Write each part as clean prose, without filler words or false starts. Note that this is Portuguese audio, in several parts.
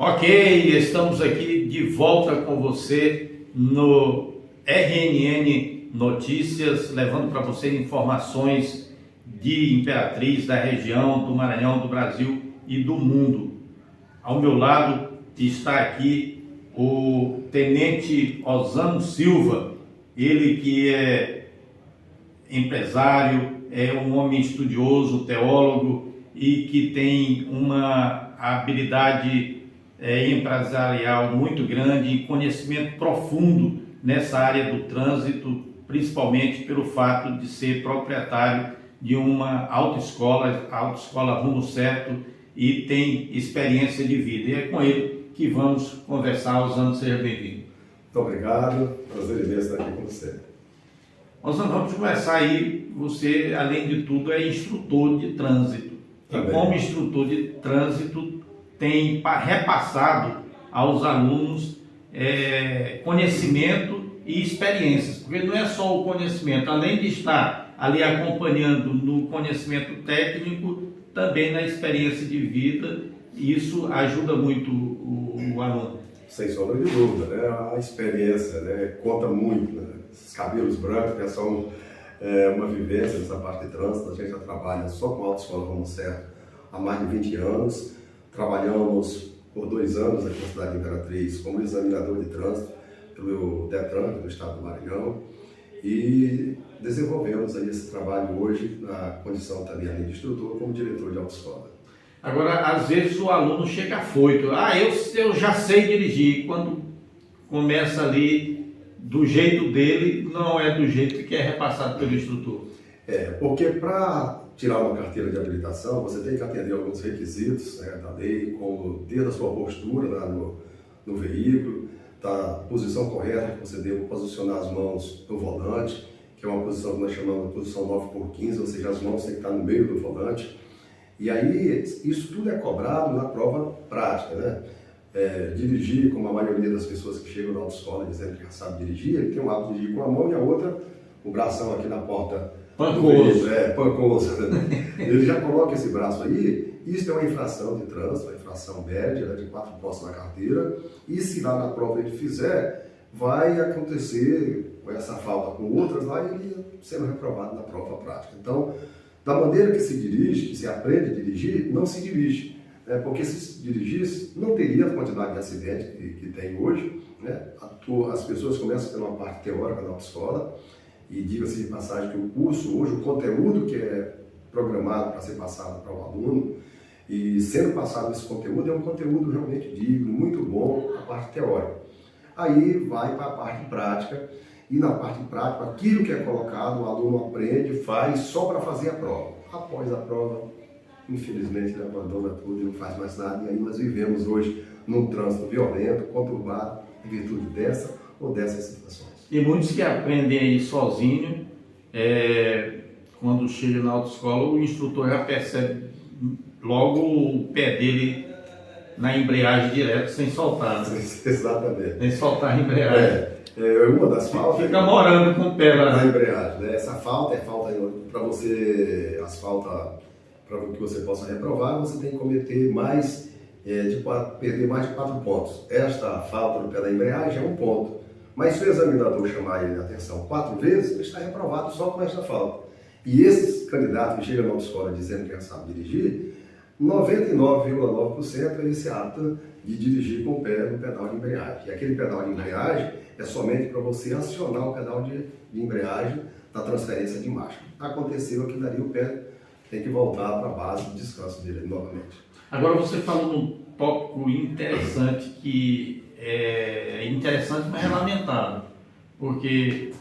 Ok, estamos aqui de volta com você no RNN Notícias, levando para você informações de Imperatriz, da região, do Maranhão, do Brasil e do mundo. Ao meu lado está aqui o Tenente Osano Silva, ele que é empresário, é um homem estudioso, teólogo e que tem uma habilidade empresarial muito grande e conhecimento profundo nessa área do trânsito, principalmente pelo fato de ser proprietário de uma autoescola Rumo Certo, e tem experiência de vida. E é com ele que vamos conversar. Osano, seja bem-vindo. Muito obrigado, prazer imenso estar aqui com você. Osano, vamos começar aí. Você, além de tudo, é instrutor de trânsito. E como instrutor de trânsito, tem repassado aos alunos conhecimento e experiências, porque não é só o conhecimento, além de estar ali acompanhando no conhecimento técnico, também na experiência de vida, e isso ajuda muito o aluno. Sem sombra de dúvida, né? A experiência, né, conta muito, né? Esses cabelos brancos, né, são uma vivência nessa parte de trânsito. A gente já trabalha só com a autoescola Rumo Certo há mais de 20 anos. Trabalhamos por 2 anos aqui na cidade de Imperatriz como examinador de trânsito pelo Detran, do estado do Maranhão, e desenvolvemos aí esse trabalho hoje na condição também, além de instrutor, como diretor de autoescola. Agora, às vezes o aluno chega afoito, eu já sei dirigir, quando começa ali do jeito dele, não é do jeito que é repassado pelo instrutor. Porque para tirar uma carteira de habilitação, você tem que atender alguns requisitos, né, da lei, como ter a sua postura lá no veículo, a posição correta que você deve posicionar as mãos no volante, que é uma posição que nós chamamos de posição 9x15, ou seja, as mãos têm que estar no meio do volante. E aí, isso tudo é cobrado na prova prática, né? Dirigir, como a maioria das pessoas que chegam na autoescola dizendo que já sabe dirigir, ele tem um hábito de dirigir com a mão e a outra, o bração aqui na porta. Pancoso. Pancoso. Ele já coloca esse braço aí. Isso é uma infração de trânsito, uma infração média, né, de 4 pontos na carteira. E se lá na prova ele fizer, vai acontecer com essa falta, com outras lá, ele sendo reprovado na prova prática. Então, da maneira que se dirige, que se aprende a dirigir, não se dirige. Porque se dirigisse, não teria a quantidade de acidentes que tem hoje, né? As pessoas começam a ter uma parte teórica na autoescola. E diga-se de passagem que o curso, hoje, o conteúdo que é programado para ser passado para o aluno, e sendo passado esse conteúdo, é um conteúdo realmente digno, muito bom, a parte teórica. Aí vai para a parte prática, e na parte prática, aquilo que é colocado, o aluno aprende, faz só para fazer a prova. Após a prova, infelizmente, ele abandona tudo e não faz mais nada, e aí nós vivemos hoje num trânsito violento, conturbado, em virtude dessa ou dessas situações. E muitos que aprendem aí sozinho, quando chega na autoescola, o instrutor já percebe logo o pé dele na embreagem direto, sem soltar. Né? Exatamente. Sem soltar a embreagem. Uma das faltas... Fica morando com o pé lá. Na embreagem, né? Essa falta é falta para você... As faltas, para que você possa reprovar, você tem que cometer mais... perder mais de 4 pontos. Esta falta no pé da embreagem é 1 ponto. Mas se o examinador chamar ele de atenção 4 vezes, ele está reprovado só com esta falta. E esses candidatos que chegam na autoescola dizendo que já sabe dirigir, 99,9% é esse hábito de dirigir com o pé no pedal de embreagem. E aquele pedal de embreagem é somente para você acionar o pedal de embreagem da transferência de marcha. Aconteceu aquilo daí, o pé tem que voltar para a base de descanso dele novamente. Agora você falou num tópico interessante que é interessante, mas é lamentável, porque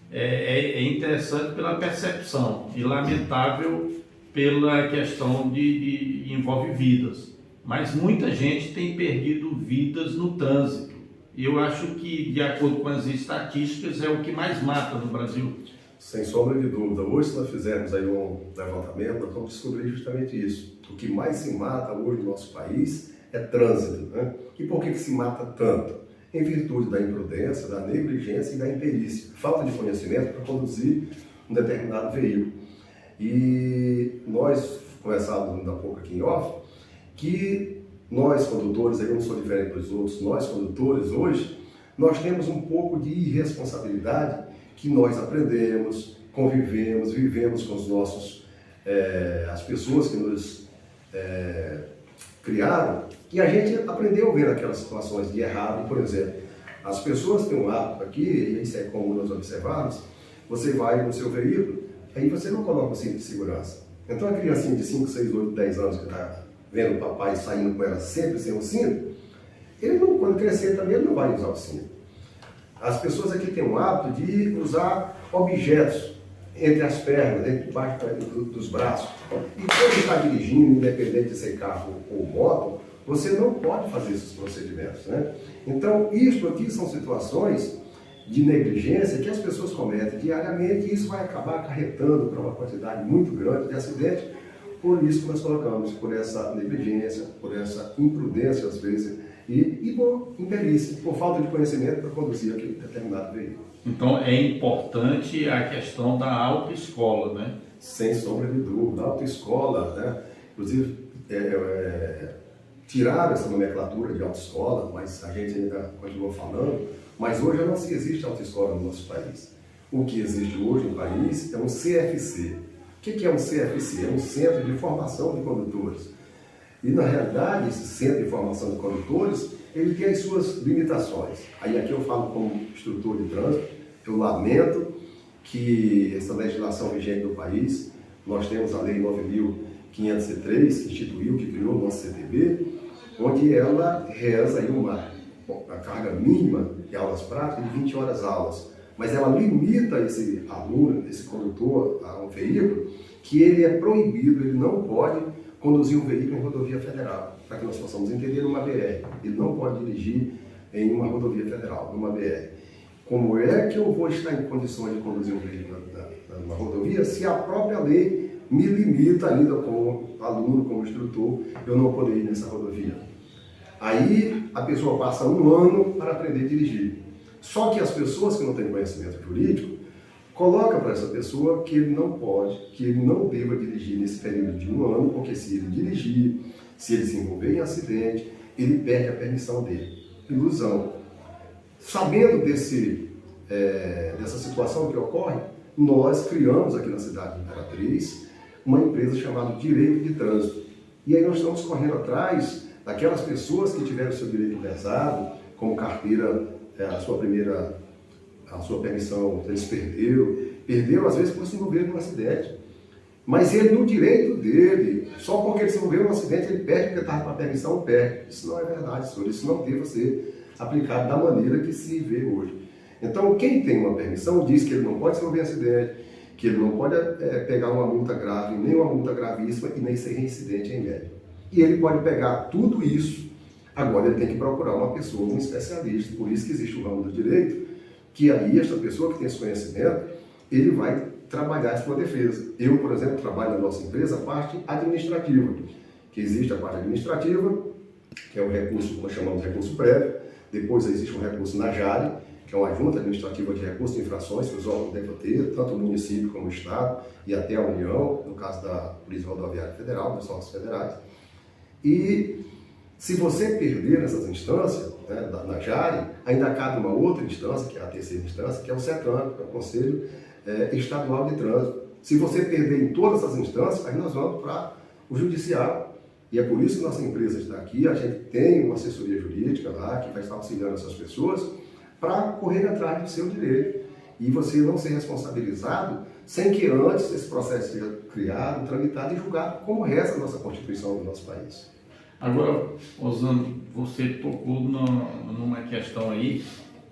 é interessante pela percepção e lamentável pela questão de envolve vidas. Mas muita gente tem perdido vidas no trânsito. E eu acho que, de acordo com as estatísticas, é o que mais mata no Brasil. Sem sombra de dúvida. Hoje, se nós fizermos aí um levantamento, nós vamos descobrir justamente isso. O que mais se mata hoje no nosso país é trânsito, né? E por que se mata tanto? Em virtude da imprudência, da negligência e da imperícia. Falta de conhecimento para conduzir um determinado veículo. E nós conversávamos ainda há pouco aqui em off, que nós condutores, eu não sou diferente dos outros, nós condutores hoje, nós temos um pouco de irresponsabilidade que nós aprendemos, convivemos, vivemos com os nossos, as pessoas que nos criaram, e a gente aprendeu a ver aquelas situações de errado. Por exemplo, as pessoas têm um hábito aqui, e isso é comum nós observarmos, você vai no seu veículo, aí você não coloca o cinto de segurança. Então a criancinha de 5, 6, 8, 10 anos que está vendo o papai saindo com ela sempre sem o cinto, ele não, quando crescer também ele não vai usar o cinto. As pessoas aqui têm um hábito de usar objetos entre as pernas, debaixo dos braços. E quando está dirigindo, independente de ser carro ou moto, você não pode fazer esses procedimentos, né? Então, isso aqui são situações de negligência que as pessoas cometem diariamente, e isso vai acabar acarretando para uma quantidade muito grande de acidentes. Por isso que nós colocamos, por essa negligência, por essa imprudência às vezes, e por imperícia, por falta de conhecimento para conduzir aquele determinado veículo. Então é importante a questão da autoescola, né? Sem sombra de dúvida, autoescola, né? Inclusive, tiraram essa nomenclatura de autoescola, mas a gente ainda continua falando, mas hoje não se existe autoescola no nosso país. O que existe hoje no país é um CFC. O que é um CFC? É um Centro de Formação de Condutores. E, na realidade, esse Centro de Formação de Condutores, ele tem as suas limitações. Aí aqui eu falo como instrutor de trânsito, eu lamento que essa legislação vigente do país, nós temos a Lei 9.503, que instituiu, que criou o nosso CTB, onde ela reza aí uma carga mínima de aulas práticas de 20 horas aulas. Mas ela limita esse aluno, esse condutor, a um veículo, que ele é proibido, ele não pode conduzir um veículo em rodovia federal, para que nós possamos entender numa BR. Ele não pode dirigir em uma rodovia federal, numa BR. Como é que eu vou estar em condições de conduzir um veículo numa rodovia se a própria lei me limita ainda como aluno, como instrutor, eu não poder ir nessa rodovia? Aí a pessoa passa um ano para aprender a dirigir. Só que as pessoas que não têm conhecimento jurídico colocam para essa pessoa que ele não pode, que ele não deva dirigir nesse período de um ano, porque se ele dirigir, se ele se envolver em acidente, ele perde a permissão dele. Ilusão. Sabendo dessa situação que ocorre, nós criamos aqui na cidade de Imperatriz uma empresa chamada Direito de Trânsito. E aí nós estamos correndo atrás daquelas pessoas que tiveram seu direito lesado, como carteira, a sua permissão, eles perderam às vezes por se envolver num acidente. Mas ele, no direito dele, só porque ele se envolveu num acidente, ele perde porque estava com a permissão, perde. Isso não é verdade, senhor. Isso não deve ser aplicado da maneira que se vê hoje. Então, quem tem uma permissão diz que ele não pode se envolver em acidente, que ele não pode pegar uma multa grave, nem uma multa gravíssima e nem ser reincidente em média. E ele pode pegar tudo isso. Agora ele tem que procurar uma pessoa, um especialista. Por isso que existe o ramo do direito, que aí esta pessoa que tem esse conhecimento, ele vai trabalhar a sua defesa. Eu, por exemplo, trabalho na nossa empresa a parte administrativa, que existe a parte administrativa, que é o recurso que nós chamamos de recurso prévio. Depois existe um recurso na JARE, que é uma junta administrativa de recursos de infrações que os órgãos devem ter, tanto o município como o Estado, e até a União, no caso da Polícia Rodoviária Federal, dos órgãos federais. E se você perder nessas instâncias, né, na JARE, ainda cabe uma outra instância, que é a terceira instância, que é o CETRAN, que é o Conselho Estadual de Trânsito. Se você perder em todas essas instâncias, aí nós vamos para o Judiciário. E é por isso que nossa empresa está aqui, a gente tem uma assessoria jurídica lá, que vai estar auxiliando essas pessoas, para correr atrás do seu direito. E você não ser responsabilizado sem que antes esse processo seja criado, tramitado e julgado, como reza a nossa Constituição do nosso país. Agora, Osano, você tocou numa questão aí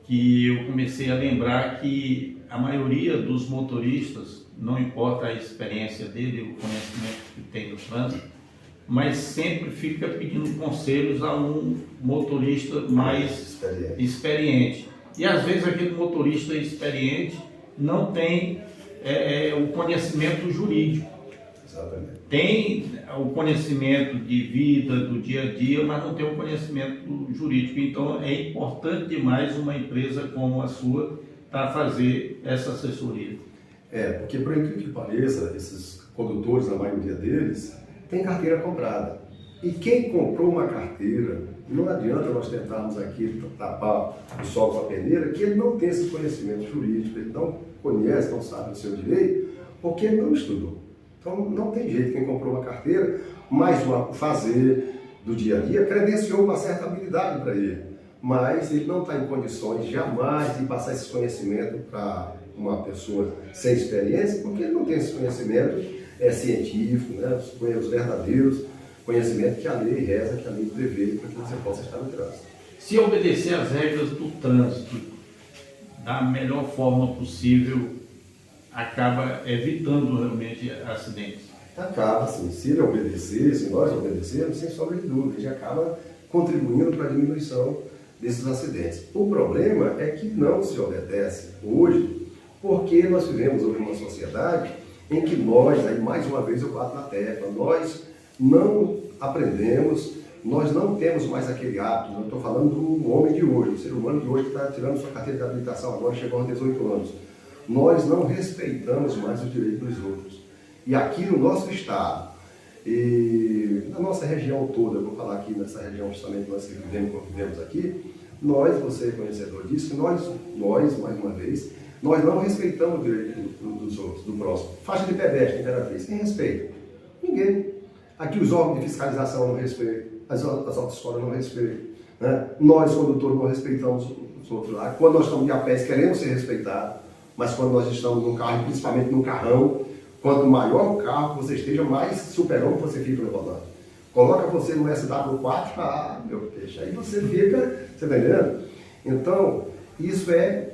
que eu comecei a lembrar que a maioria dos motoristas, não importa a experiência dele, o conhecimento que tem no trânsito, mas sempre fica pedindo conselhos a um motorista mais experiente. E às vezes aquele motorista experiente não tem o conhecimento jurídico. Exatamente. Tem o conhecimento de vida, do dia a dia, mas não tem o conhecimento jurídico. Então é importante demais uma empresa como a sua para fazer essa assessoria. Porque por incrível que pareça, esses condutores, a maioria deles, tem carteira comprada. E quem comprou uma carteira, não adianta nós tentarmos aqui tapar o sol com a peneira, que ele não tem esse conhecimento jurídico, ele não conhece, não sabe o seu direito, porque ele não estudou. Então não tem jeito, quem comprou uma carteira, mais o fazer do dia a dia, credenciou uma certa habilidade para ele, mas ele não está em condições jamais de passar esse conhecimento para uma pessoa sem experiência, porque ele não tem esse conhecimento científico, né, os verdadeiros conhecimentos que a lei reza, que a lei prevê para que você possa estar no trânsito. Se obedecer às regras do trânsito da melhor forma possível, acaba evitando realmente acidentes. Acaba, sim. Se ele obedecer, se nós obedecermos, sem sombra de dúvida, a gente acaba contribuindo para a diminuição desses acidentes. O problema é que não se obedece hoje, porque nós vivemos hoje uma sociedade em que nós, aí mais uma vez eu bato na tecla, nós não aprendemos, nós não temos mais aquele hábito. Eu estou falando do homem de hoje, o ser humano de hoje que está tirando sua carteira de habilitação, agora chegou aos 18 anos. Nós não respeitamos mais o direito dos outros. E aqui no nosso estado, e na nossa região toda, eu vou falar aqui nessa região justamente que nós convivemos aqui, nós, você é conhecedor disso, nós, mais uma vez, nós não respeitamos o direito dos outros, do próximo. Faixa de pedestre, Imperatriz, quem respeita? Ninguém. Aqui os órgãos de fiscalização não respeitam, as autoescolas não respeitam, né? Nós, condutores, não respeitamos os outros lá. Quando nós estamos de a pé, queremos ser respeitados, mas quando nós estamos num carro, principalmente num carrão, quanto maior o carro que você esteja, mais super-homem você fica no volante. Coloca você no SW4, meu peixe, aí você fica, você está entendendo? Então, isso é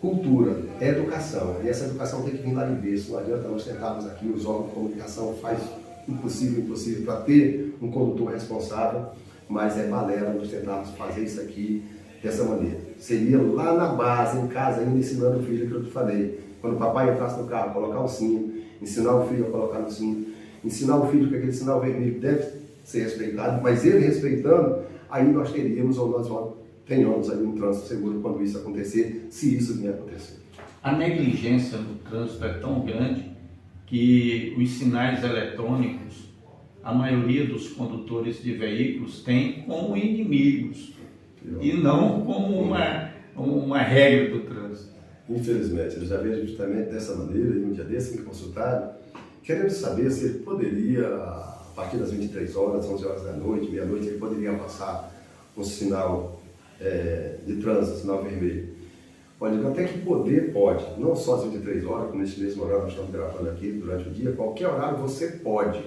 cultura, é educação, e essa educação tem que vir lá de berço. Não adianta nós tentarmos aqui, os órgãos de comunicação faz impossível para ter um condutor responsável, mas é balela nós tentarmos fazer isso aqui dessa maneira. Seria lá na base, em casa, ainda ensinando o filho que eu te falei. Quando o papai entrasse no carro, colocar o cinto, ensinar o filho a colocar no cinto, ensinar o filho que aquele sinal vermelho deve ser respeitado, mas ele respeitando, aí nós teríamos, ou nós tenhamos aí um trânsito seguro quando isso acontecer, se isso vier acontecer. A negligência no trânsito é tão grande que os sinais eletrônicos, a maioria dos condutores de veículos tem como inimigos e não como uma regra do trânsito. Infelizmente, eu já vejo justamente dessa maneira, e um dia desse me consultaram, querendo saber se ele poderia, a partir das 23 horas, 11 horas da noite, meia-noite, ele poderia passar um sinal de trânsito, sinal vermelho. Olha, até que poder pode, não só às 23 horas, como nesse mesmo horário nós estamos gravando aqui durante o dia, qualquer horário você pode,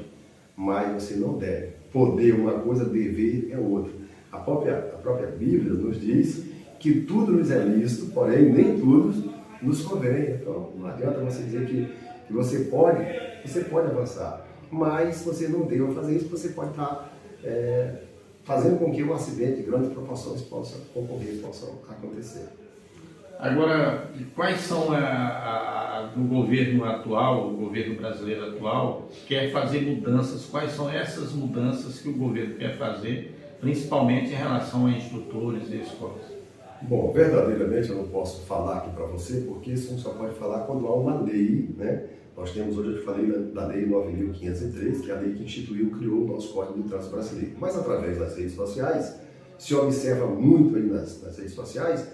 mas você não deve. Poder é uma coisa, dever é outra. A própria Bíblia nos diz que tudo nos é lícito, porém nem tudo nos convém. Então não adianta você dizer que você pode avançar, mas você não deve fazer isso, você pode estar fazendo com que um acidente de grandes proporções possa ocorrer, possa acontecer. Agora, quais são no governo atual, o governo brasileiro atual, quer fazer mudanças? Quais são essas mudanças que o governo quer fazer, principalmente em relação a instrutores e escolas? Bom, verdadeiramente eu não posso falar aqui para você, porque isso a gente só pode falar quando há uma lei, né? Nós temos hoje, eu te falei da Lei 9.503, que é a lei que criou o nosso Código de Trânsito Brasileiro. Mas através das redes sociais, se observa muito aí nas redes sociais,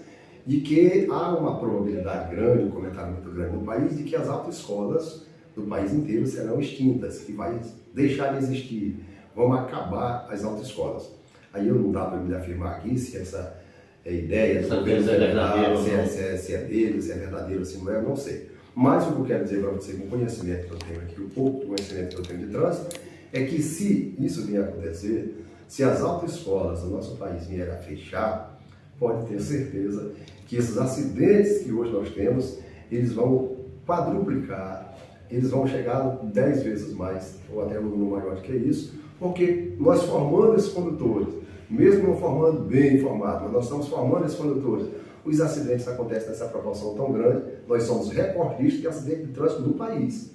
de que há uma probabilidade grande, um comentário muito grande no país, de que as autoescolas do país inteiro serão extintas, que vai deixar de existir, vão acabar as autoescolas. Aí eu não dá para me afirmar aqui se essa ideia do governo federal, se é dele, se é verdadeiro, se não é, eu não sei. Mas o que eu quero dizer para você, com o conhecimento que eu tenho aqui, o pouco conhecimento que eu tenho de trânsito, é que se isso vier a acontecer, se as autoescolas do nosso país vierem a fechar, pode ter certeza que esses acidentes que hoje nós temos, eles vão quadruplicar, eles vão chegar 10 vezes mais, ou até um número maior do que isso, porque nós formando esses condutores, mesmo não formando bem informados, mas nós estamos formando esses condutores, os acidentes acontecem nessa proporção tão grande, nós somos recordistas de acidente de trânsito no país.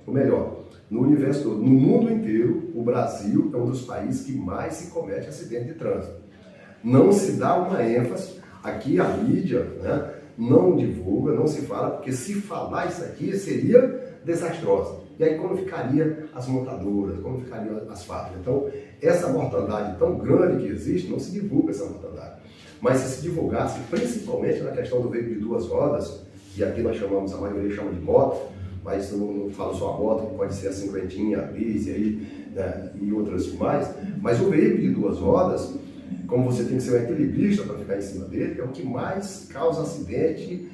Ou melhor, no universo todo, no mundo inteiro, o Brasil é um dos países que mais se comete acidente de trânsito. Não se dá uma ênfase, aqui a mídia, né, não divulga, não se fala, porque se falar isso aqui seria desastrosa. E aí como ficaria as montadoras, como ficariam as fábricas? Então essa mortandade tão grande que existe, não se divulga essa mortandade. Mas se divulgasse, principalmente na questão do veículo de duas rodas, que aqui nós chamamos, a maioria chama de moto, mas não falo só a moto, que pode ser a cinquentinha, a bis né, e outras mais, mas o veículo de duas rodas, como você tem que ser um equilibrista para ficar em cima dele, é o que mais causa acidente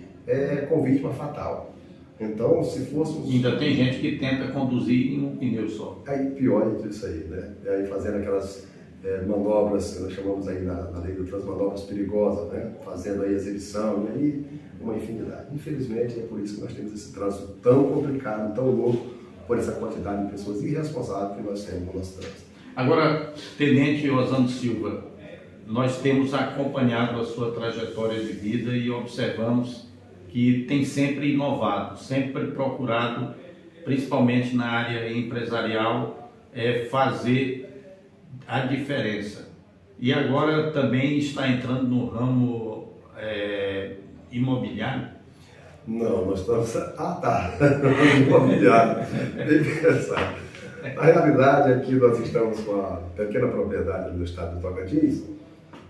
com vítima fatal. Então, se fôssemos... Ainda tem gente que tenta conduzir em um pneu só. Aí pior é isso aí, né? Aí fazendo aquelas manobras, nós chamamos aí na lei do trânsito, manobras perigosas, né? Fazendo aí exibição, e aí uma infinidade. Infelizmente, é por isso que nós temos esse trânsito tão complicado, tão louco, por essa quantidade de pessoas irresponsáveis que nós temos no nosso trânsito. Agora, Tenente Osando Silva, nós temos acompanhado a sua trajetória de vida e observamos que tem sempre inovado, sempre procurado, principalmente na área empresarial, fazer a diferença. E agora também está entrando no ramo imobiliário? Não, nós estamos... no ramo imobiliário. Bem pensado. Na realidade, aqui nós estamos com a pequena propriedade do estado de Tocantins,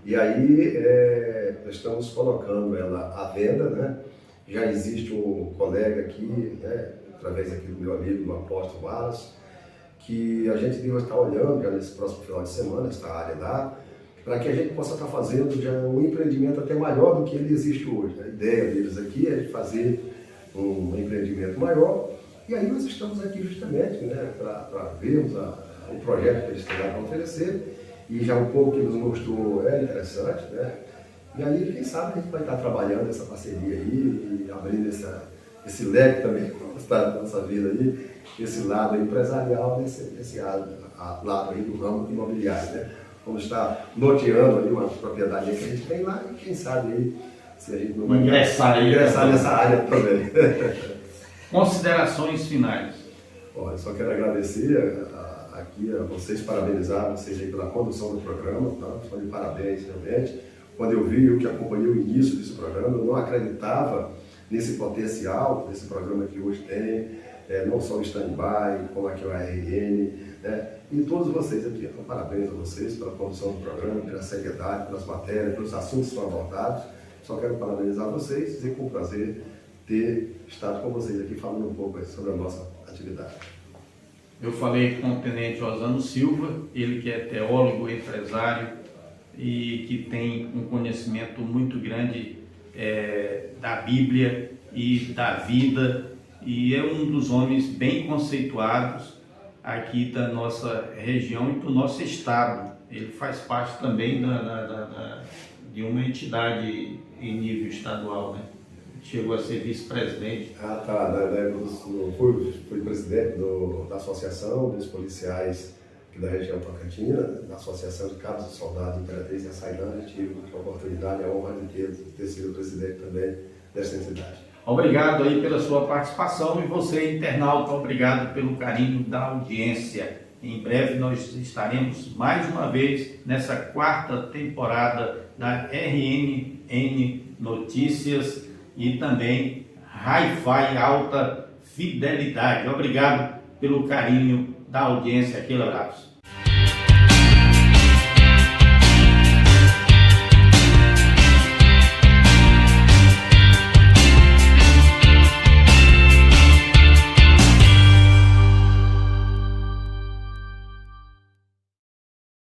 e aí nós estamos colocando ela à venda, né? Já existe um colega aqui, né, através aqui do meu amigo, do Apóstolo Wallace, que a gente deve estar olhando já nesse próximo final de semana, essa área lá, para que a gente possa estar fazendo já um empreendimento até maior do que ele existe hoje. A ideia deles aqui é de fazer um empreendimento maior, e aí nós estamos aqui justamente, né, para vermos o projeto que eles têm para oferecer, e já um pouco que nos mostrou interessante, né? E aí, quem sabe, a gente vai estar trabalhando essa parceria aí, e abrindo esse leque também da nossa vida aí, esse lado empresarial, esse lado aí do ramo imobiliário, né? Vamos estar norteando ali uma propriedade que a gente tem lá, e quem sabe aí, se a gente não vai ingressar nessa área também. Considerações finais. Olha, só quero agradecer aqui a vocês, parabenizar vocês aí pela condução do programa, tá? Só de parabéns, realmente. Quando eu vi, eu que acompanhei o início desse programa, eu não acreditava nesse potencial desse programa que hoje tem, não só o stand-by, como aqui o ARN, né? E todos vocês aqui. Então, parabéns a vocês pela condução do programa, pela seriedade, pelas matérias, pelos assuntos que são abordados. Só quero parabenizar vocês e dizer que foi um prazer ter estado com vocês aqui falando um pouco sobre a nossa atividade. Eu falei com o Tenente Osando Silva, ele que é teólogo, empresário, e que tem um conhecimento muito grande da Bíblia e da vida, e é um dos homens bem conceituados aqui da nossa região e do nosso estado. Ele faz parte também de uma entidade em nível estadual, né? Chegou a ser vice-presidente. Ah, tá. Fui presidente da Associação dos Policiais aqui da região Tocantina, da Associação de Cabos e Soldados Imperatriz e Açailândia. Tive a oportunidade e a honra de ter sido presidente também dessa entidade. Obrigado aí pela sua participação, e você, internauta, obrigado pelo carinho da audiência. Em breve nós estaremos mais uma vez nessa 4ª temporada da RNN Notícias e também Hi-Fi Alta Fidelidade. Obrigado pelo carinho da audiência. Aquele abraço.